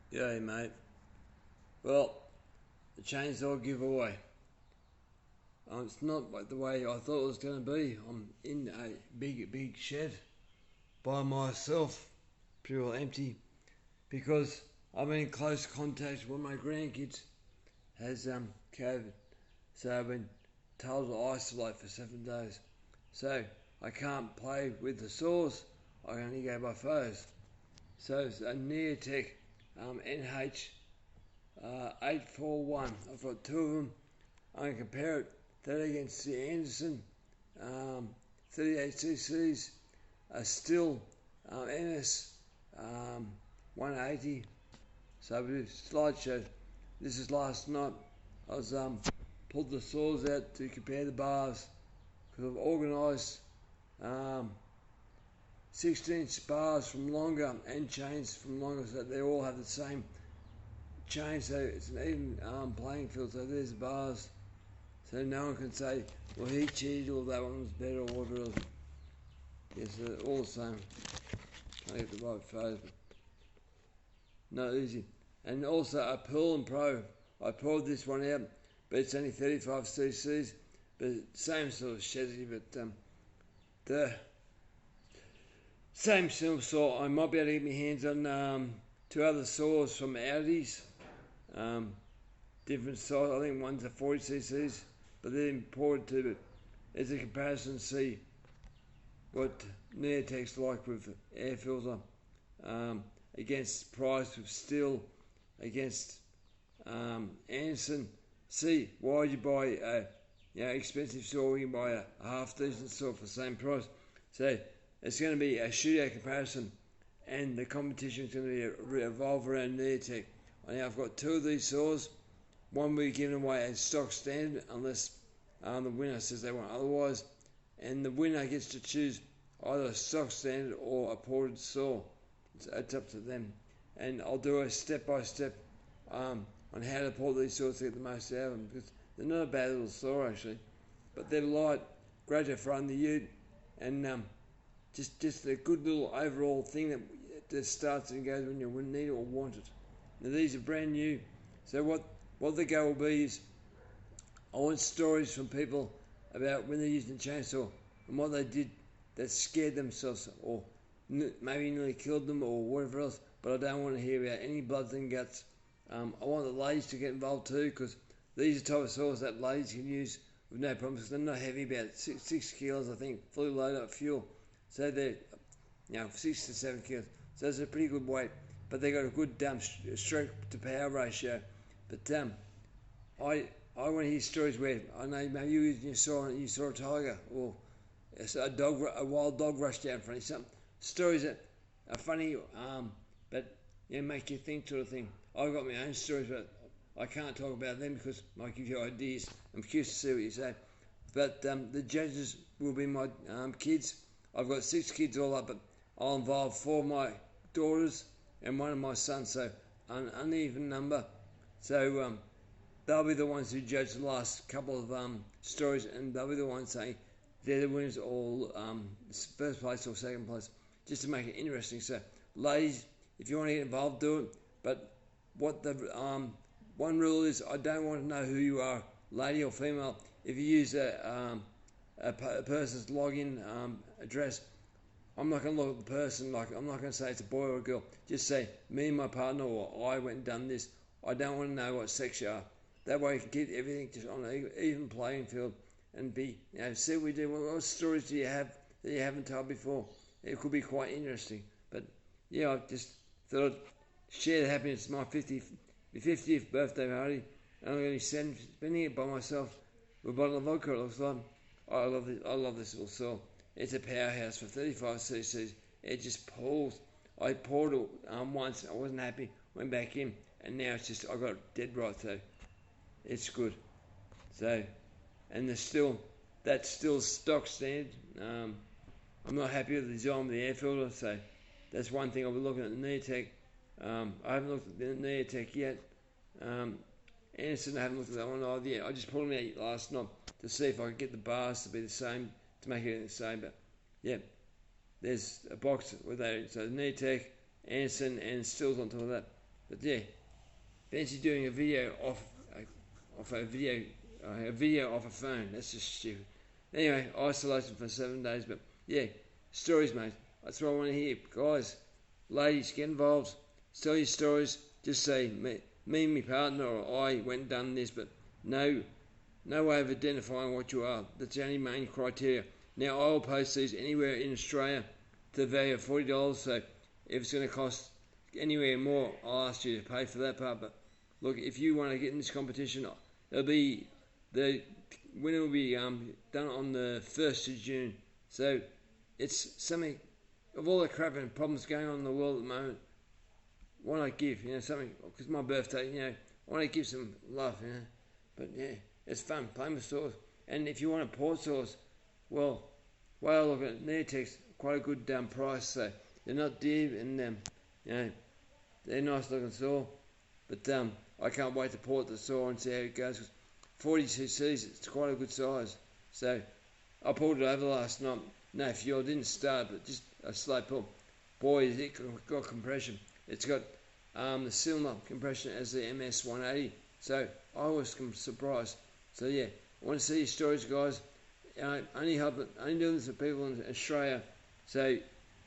Yeah, mate. Well, the chainsaw giveaway. It's not like the way I thought it was going to be. I'm in a big shed by myself, pure empty, because I'm in close contact with my grandkids has COVID, so I've been told to isolate for 7 days. So I can't play with the saws. I only go by photos. So it's a neo-tec NH 841. I've got two of them. I can compare that against the Anderson 38cc's, a still NS 180. So we do slideshow. This is last night. I was pulled the saws out to compare the bars because I've organised 16 bars from longer and chains from longer, so they all have the same chain. So it's an even playing field. So there's the bars. So no one can say, well, he cheated or that one was better or whatever else. Yes, they're all the same. I get the right photo, but not easy. And also a Pearl and Pro. I pulled this one out, but it's only 35cc's, but same sort of chassis, but the same sort of saw. I might be able to get my hands on two other saws from Audi's, different size. I think one's a 40cc's, but they're imported too. But as a comparison, to see what neo-tec's like with air filter against price with steel against Anderson. See why you buy a expensive saw, you buy a half decent saw for the same price. So it's going to be a shootout comparison, and the competition is going to be revolve around neo-tec. Now I've got two of these saws. One will be given away as stock standard unless the winner says they want otherwise, and the winner gets to choose either a stock standard or a ported saw. It's up to them, and I'll do a step-by-step on how to port these saws to get the most out of them, because they're not a bad little saw actually, but they're light, great to throw in the ute, and just a good little overall thing that starts and goes when you need it or want it. Now these are brand new, so what the go will be is I want stories from people about when they're using a chainsaw and what they did that scared themselves or maybe nearly killed them or whatever else, but I don't want to hear about any blood and guts. I want the ladies to get involved too, because these are the type of saws that ladies can use with no problems, because they're not heavy, about 6 kilos I think, fully loaded up fuel. So they're 6 to 7 kilos. So it's a pretty good weight, but they got a good strength to power ratio. But I want to hear stories where I know maybe you saw a tiger or a wild dog rushed down in front of you. Some stories that are funny, but make you think, sort of thing. I've got my own stories, but I can't talk about them because I might give you ideas. I'm curious to see what you say. But the judges will be my kids. I've got 6 kids all up, but I'll involve 4 of my daughters and 1 of my sons, so an uneven number. So they'll be the ones who judge the last couple of stories, and they'll be the ones saying they're the winners or first place or second place, just to make it interesting. So ladies, if you want to get involved, do it. But what the one rule is, I don't want to know who you are, lady or female. If you use a person's login address, I'm not going to look at the person, like I'm not going to say it's a boy or a girl. Just say me and my partner, or I went and done this. I don't want to know what sex you are. That way you can keep everything just on an even playing field and be, see what we do. What stories do you have that you haven't told before? It could be quite interesting. But I just thought I'd share the happiness. It's my 50th birthday party, and I'm going to be spending it by myself with a bottle of vodka. It looks like. I love this little saw. It's a powerhouse for 35cc's. It just pulls. I poured it once. I wasn't happy. Went back in, and now it's just I got it dead right. So it's good. So, and that's still stock standard. I'm not happy with the design of the air filter. So that's one thing I'll be looking at the neo-tec. I haven't looked at the neo-tec yet. Anderson, I haven't looked at that one either yet. I just pulled them out last night to see if I could get the bars to be the same, to make it the same. But there's a box with that. So the neo-tec, Anderson, and stills on top of that. But yeah, fancy doing a video a video off a phone. That's just stupid. Anyway, isolation for 7 days. But yeah, stories, mate. That's what I want to hear. Guys, ladies, get involved. Tell your stories. Just say me and my partner or I went and done this, but no way of identifying what you are. That's the only main criteria. Now, I'll post these anywhere in Australia to the value of $40. So if it's going to cost anywhere more, I'll ask you to pay for that part. But look, if you want to get in this competition, it'll be the winner will be done on the 1st of June. So it's something of all the crap and problems going on in the world at the moment. Why not give, something, because my birthday, I want to give some love, But yeah, it's fun playing with saws. And if you want a port saws, well, way I look at neo-tec's quite a good price. So they're not dear and they're nice looking saw. But I can't wait to port the saw and see how it goes. 40cc, it's quite a good size. So I pulled it over last night. No fuel, didn't start, but just a slow pull. Boy, it got compression. It's got the cylinder compression as the MS-180. So I was surprised. So yeah, I want to see your stories, guys. Only doing this for people in Australia. So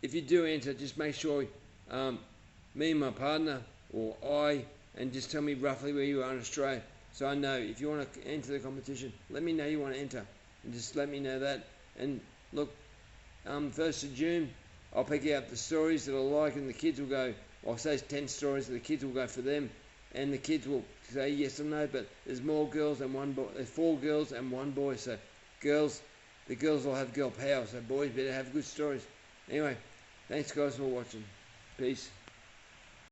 if you do enter, just make sure me and my partner or I, and just tell me roughly where you are in Australia. So I know if you want to enter the competition, let me know you want to enter, and just let me know that. And look, 1st of June, I'll pick out the stories that I like, and the kids will go. I'll say 10 stories, and the kids will go for them, and the kids will say yes or no. But there's more girls than one boy. There's 4 girls and 1 boy. So the girls will have girl power. So boys better have good stories. Anyway, thanks guys for watching. Peace.